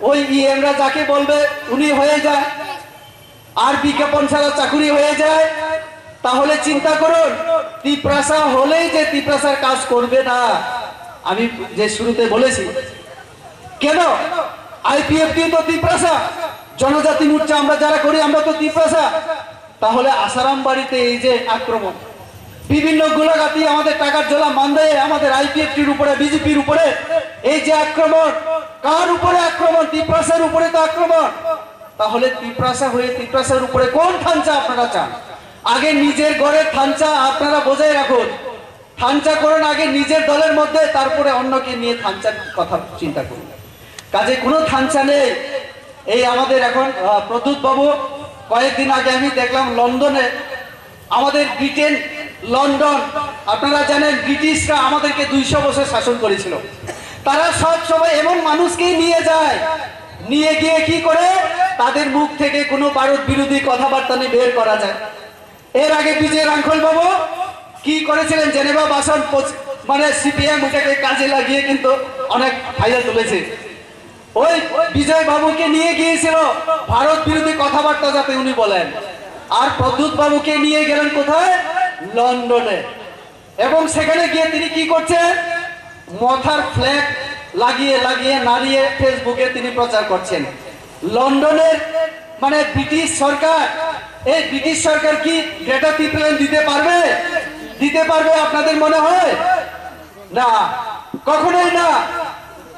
ওই ইএমরা যাকে বলবে উনি হয়ে যায়, আর বিজ্ঞাপন ছাড়া চাকুরি হয়ে যায়। তাহলে চিন্তা করুন, তিপ্রাসা হলেই যে তিপ্রাসার কাজ করবে না, আমি যে শুরুতে বলেছি কেন আইপিএফটি তো তিপ্রাসা, জনজাতি মোর্চা আমরা যারা করি আমরা তো তিপ্রাসা। তাহলে আসারাম বাড়িতে এই যে আক্রমণ, বিভিন্ন গোলাঘাতি, আমাদের টাকার ঝোলা মান্দায়ে, আমাদের আইপিএফটির উপরে, বিজেপির উপরে এই যে আক্রমণ, কার উপরে আক্রমণ? তিপ্রাসার উপরে তো আক্রমণ। তাহলে তিপ্রাসা হয়ে তিপ্রাসার উপরে কোন থানচা আপনারা চান? আগে নিজের ঘরের থানচা আপনারা বজায় রাখুন, থানচা করুন আগে নিজের দলের মধ্যে, তারপরে অন্যকে নিয়ে থানচার কথা চিন্তা করুন। কাজে কোনো থানচা নেই। এই আমাদের এখন প্রদ্যুৎ বাবু, কয়েকদিন আগে আমি দেখলাম লন্ডনে, আমাদের ব্রিটেন, লন্ডন, আপনারা জানেন ব্রিটিশরা আমাদেরকে 200 বছর শাসন করেছিল। তারা সব সময় এমন মানুষকেই নিয়ে যায়, নিয়ে গিয়ে কি করে তাদের মুখ থেকে কোনো ভারত বিরোধী কথাবার্তা নিয়ে বের করা যায়। এর আগে বিজয় রাঙ্খল বাবু কি করেছিলেন, জেনেভা ভাষণ, মানে সিপিএম ওটাকে কাজে লাগিয়ে কিন্তু অনেক ফায়দা তুলেছে। ওই বিজয় বাবুকে নিয়ে গিয়েছিল ভারত বিরোধী কথাবার্তা যাতে উনি বলেন, আর প্রদ্যুৎ বাবুকে নিয়ে গেলেন কোথায়? লন্ডনে। এবং সেখানে গিয়ে তিনি কি করছেন? মাথার ফ্ল্যাগ লাগিয়ে লাগিয়ে নাড়িয়ে ফেসবুকে তিনি প্রচার করছেন। লন্ডনের মানে ব্রিটিশ সরকার, এই ব্রিটিশ সরকার কি গ্রেটার পিপলেন দিতে পারবে? দিতে পারবে আপনাদের মনে হয়? না, কখনোই না।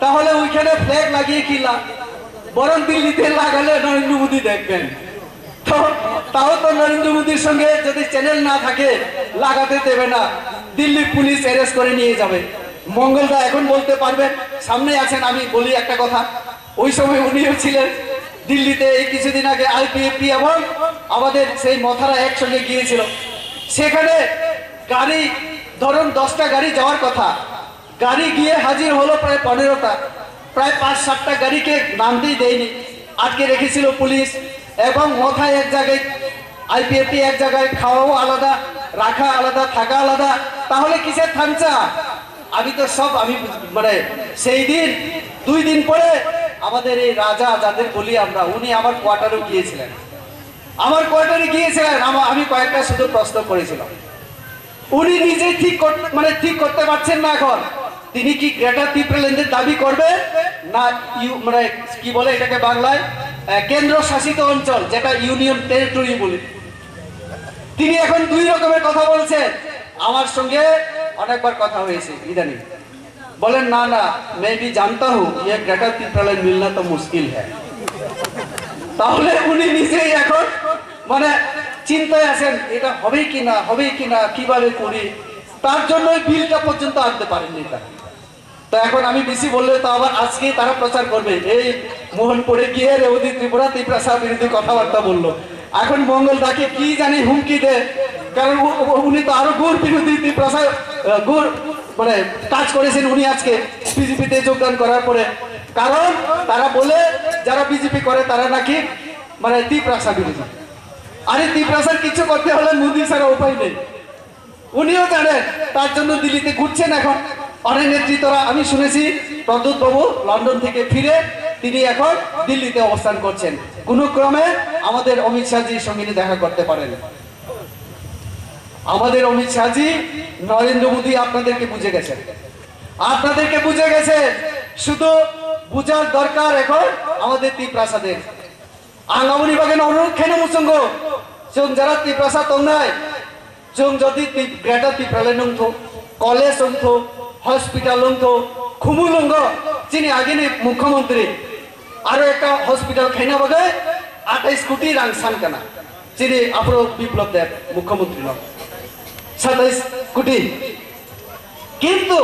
তাহলে ওইখানে ফ্ল্যাগ লাগিয়ে কি লাভ? বরং দিল্লিতে লাগালে নরেন্দ্র মোদী দেখবেন, তো তাও তো নরেন্দ্র মোদীর সঙ্গে যদি চ্যানেল না থাকে লাগাতে দেবে না, দিল্লি পুলিশ অ্যারেস্ট করে নিয়ে যাবে। মঙ্গলদা এখন বলতে পারবেন, সামনে আছেন। আমি বলি একটা কথা, ওই সময় উনিও ছিলেন দিল্লিতে, এই কিছুদিন আগে আইপিএফটি এবং আমাদের সেই মথারা একসঙ্গে গিয়েছিল। সেখানে গাড়ি ধরুন 10টা গাড়ি যাওয়ার কথা, গাড়ি গিয়ে হাজির হলো প্রায় 15টা, প্রায় 5-7টা গাড়িকে নামতেই দেয়নি, আটকে রেখেছিল পুলিশ। এবং মথায় এক জায়গায়, আইপিএফটি এক জায়গায়, খাওয়াও আলাদা, রাখা আলাদা, থাকা আলাদা। তাহলে কিসের থানচা? আমি তো সব আমি মানে সেই দিন 2 দিন পরে আমাদের এই রাজা যাদের বলি আমরা, উনি আমার কোয়ার্টারে গিয়েছিলেন, আমার কোয়ার্টারে গিয়েছিলেন। আমি কয়েকটা শুধু প্রশ্ন করেছিলাম, উনি নিজে ঠিক করতে পারছেন না এখন তিনি কি গ্রেটার পিপলেন্ডের দাবি করবে না মানে কি বলে এটাকে বাংলায় কেন্দ্র শাসিত অঞ্চল, যেটা ইউনিয়ন টেরিটরি বলে। তিনি এখন 2 রকমের কথা বলছেন। আমার সঙ্গে অনেকবার কথা হয়েছে ইদানিং, বলেন না না मैं भी जानता हूं ये ग्रेटर पिपलेन मिलना तो मुश्किल है। তাহলে উনি নিজেই এখন মানে চিন্তায় আছেন, এটা হবে কিনা, কিভাবে করি, তার জন্য বিলটা পর্যন্ত আনতে পারেননি তারা। তো এখন আমি বেশি বললে তো আবার আজকে তারা প্রচার করবে, এই মোহনপুরে গিয়ে রেবতী ত্রিপুরা তিপ্রাসা বিরোধী কথাবার্তা বললো। এখন মঙ্গলদাকে কি জানি হুমকি দেয়, কারণ উনি তো আরো গুড় বিরোধী তিপ্রাসা গুড় মানে কাজ করেছেন উনি আজকে বিজেপিতে যোগদান করার পরে। কারণ তারা বলে যারা বিজেপি করে তারা নাকি মানে তিপ্রাসা বিরোধী। আরে তিপ্রাসার কিছু করতে হলে মোদী ছাড়া উপায় নেই, উনিও জানেন। তার জন্য দিল্লিতে ঘুরছেন এখন অনেক নেতৃত্বরা। আমি শুনেছি প্রদ্যুৎ বাবু লন্ডন থেকে ফিরে তিনি এখন দিল্লিতে অবস্থান করছেন, কোনো ক্রমে আমাদের অমিত শাহজির সঙ্গে দেখা করতে পারেন। আমাদের অমিত শাহজি নরেন্দ্র মোদী আপনাদেরকে বুঝে গেছেন, শুধু বুঝার দরকার এখন আমাদের তিপ্রাসাদের আঙ্গামনি বাগেন অনুরোধ খেনে মুসঙ্গ जों जरा तिप्रासा तंनाय जों जदि ग्रेटार पिपलेन नंथो कलेज नंथो हस्पिटाल नंथो खुमु लंग जिनि आगेनि मुख्यमंत्री आरो एक हस्पिटाल खाइना बागे 28 कोटी रां सानकाना जिनि आपरो बिप्लब देव मुख्यमंत्री न 27 कोटी किन्तु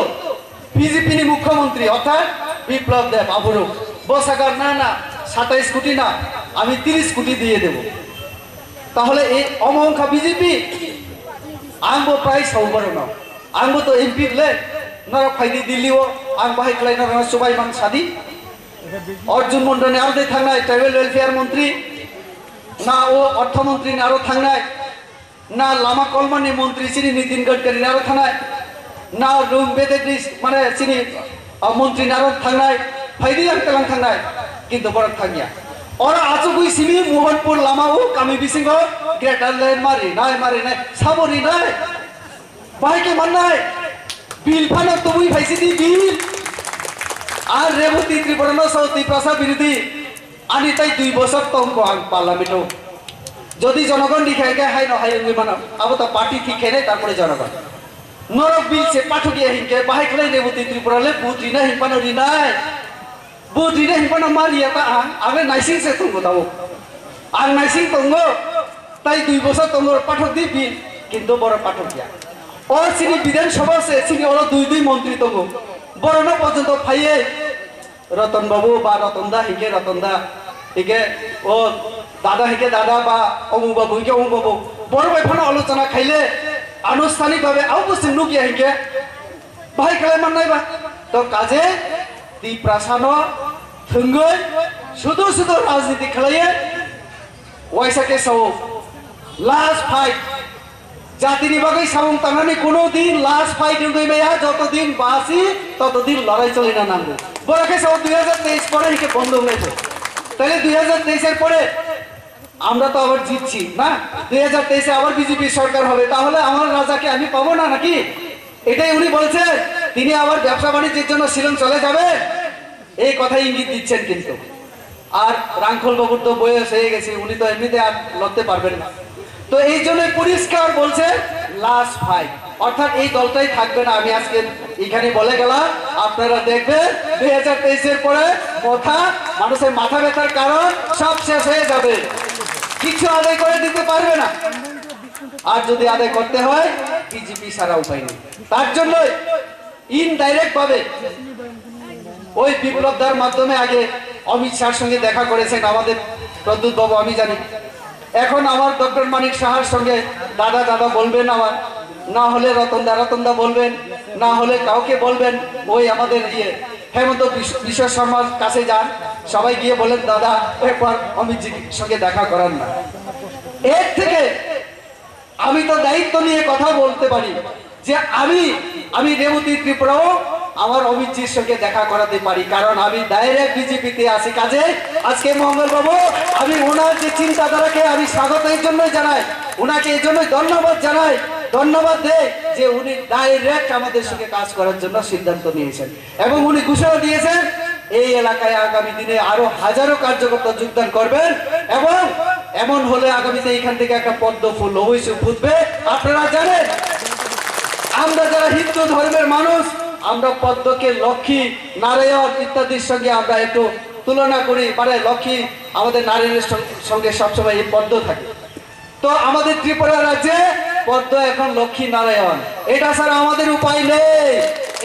बीजेपी नि मुख्यमंत्री अर्थात बिप्लब देव आपरो बसागार ना ना 27 कोटी ना आमी 30 कोटी दिए देब তাহলে এই অমংখা বিজেপি आंबो प्राय सावबारनो आंबो तो एमपी ले नरा फाइदि दिल्लीओ आं बाहाय खालायना रना सुबाइमान सादी अर्जुन मण्डलनि आरो थांनाय ट्राइबेल वेलफेयार मंत्री ना ओ अर्थमंत्री आरो थांनाय ना लामा कलमानि मंत्री सिनि नितिन गडकरी आरो थांनाय ना रुम बेदेग्रि माने सिनि मंत्री आरो थांनाय फाइदि आं थांनाय কিন্তু বড় থাকিয়া ওরা আচুগুই সিমি মোহনপুর লামাও কামি বিসিংহ গ্রেটার লেন মারি নাই সাবরি নাই বাইকে মান নাই বিল ফানো তুমি ভাইছি দি বিল আর রেবতী ত্রিপুরা সৌতি প্রসা বিরোধী আনি তাই 2 বছর তঙ্ক আং পার্লামেন্টও যদি জনগণ লিখাই গে হাই নহাই ওই মানা আবো তা পার্টি ঠিক খেলে তারপরে জনগণ নরক বিল সে পাঠু গিয়ে হিংকে বাহাই খেলে রেবতী ত্রিপুরালে বুদ্রি না হিংপানো রি নাই বুদ্রি না হিংপানো মারিয়া তা আগে নাইসিং সে তঙ্গ দাও আর নাইসিং তঙ্গ তাই 2 বছর তঙ্গ পাঠক দি বিল কিন্তু বড় পাঠক গিয়া ও সিনি বিধানসভা সে সিনি ওরা 2 মন্ত্রী তঙ্গ বড় না পর্যন্ত ফাইয়ে রতন বাবু বা রতনদা হিকে ও দাদা হিকে দাদা বা অমু বাবু হিকে অমু বাবু বড় ভাই ফোন আলোচনা খাইলে আনুষ্ঠানিকভাবে অবশ্যই নুকিয়া হিকে ভাই খেলে মান নাইবা তো কাজে দি প্রাসানো থঙ্গই শুধু রাজনীতি খেলাইয়ে ওয়াইসাকে সব লাস্ট ফাইট জাতিনি বাগৈ সাবং তাঙ্গানি কোনো দিন লাস্ট ফাইট গইবেয়া যতদিন বাসি ততদিন লড়াই চলে না নামবে বড়কে সব 2023 পরে হিকে বন্ধ হয়েছে তাহলে 2023 এর পরে আমরা তো আবার জিতছি না 2023 এ আবার বিজেপি সরকার হবে তাহলে আমার রাজাকে আমি পাবো না নাকি এটাই উনি বলছেন তিনি আবার ব্যবসা বাণিজ্যের জন্য শিলং চলে যাবে এই কথাই ইঙ্গিত দিচ্ছেন কিন্তু আর রাংখল বাবুর তো বয়স হয়ে গেছে উনি তো এমনিতে আর লড়তে পারবেন না তো এই জন্য পরিষ্কার বলছে লাস্ট ফাইট অর্থাৎ এই দলটাই থাকবে না আমি আজকে এখানে বলে গেলাম আপনারা দেখবেন 2023 এর পরে মানুষের মাথা ব্যথার কারণ সব শেষ হয়ে যাবে কিছু আদায় করে দিতে পারবে না আর যদি আদায় করতে হয় বিজেপি সারা উপায় নেই তার জন্য ইনডাইরেক্ট ভাবে ওই বিপ্লবদার মাধ্যমে আগে অমিত শাহর সঙ্গে দেখা করেছেন আমাদের প্রদ্যুৎ বাবু আমি জানি এখন আমার ডক্টর মানিক সাহার সঙ্গে দাদা বলবেন আমার না হলে রতনদা বলবেন না হলে কাউকে বলবেন ওই আমাদের হেমন্ত বিশ্ব শর্মার কাছে যান সবাই গিয়ে বলেন দাদা একবার অমিতজির সঙ্গে দেখা করান না এর থেকে আমি তো দায়িত্ব নিয়ে কথা বলতে পারি যে আমি রেবতী ত্রিপুরাও আমার অমিতজির সঙ্গে দেখা করাতে পারি কারণ আমি ডাইরেক্ট বিজেপিতে আছি কাজে আজকে মঙ্গল বাবু আমি ওনার যে চিন্তাধারাকে আমি স্বাগত এর জন্যই জানাই ওনাকে এই জন্যই ধন্যবাদ দেই যে উনি ডাইরেক্ট আমাদের সঙ্গে কাজ করার জন্য সিদ্ধান্ত নিয়েছেন এবং উনি ঘোষণা দিয়েছেন এই এলাকায় আগামী দিনে আরো হাজারো কার্যকর্তা যোগদান করবেন এবং এমন হলে আগামীতে এখান থেকে একটা পদ্ম ফুল অবশ্যই ফুটবে আপনারা জানেন আমরা যারা হিন্দু ধর্মের মানুষ আমরা পদ্মকে লক্ষ্মী নারায়ণ ইত্যাদির সঙ্গে আমরা একটু তুলনা করি মানে লক্ষ্মী আমাদের নারায়ণের সঙ্গে সবসময় এই পদ্ম থাকে তো আমাদের ত্রিপুরা রাজ্যে পদ্ম এখন লক্ষ্মী নারায়ণ এটা ছাড়া আমাদের উপায় নেই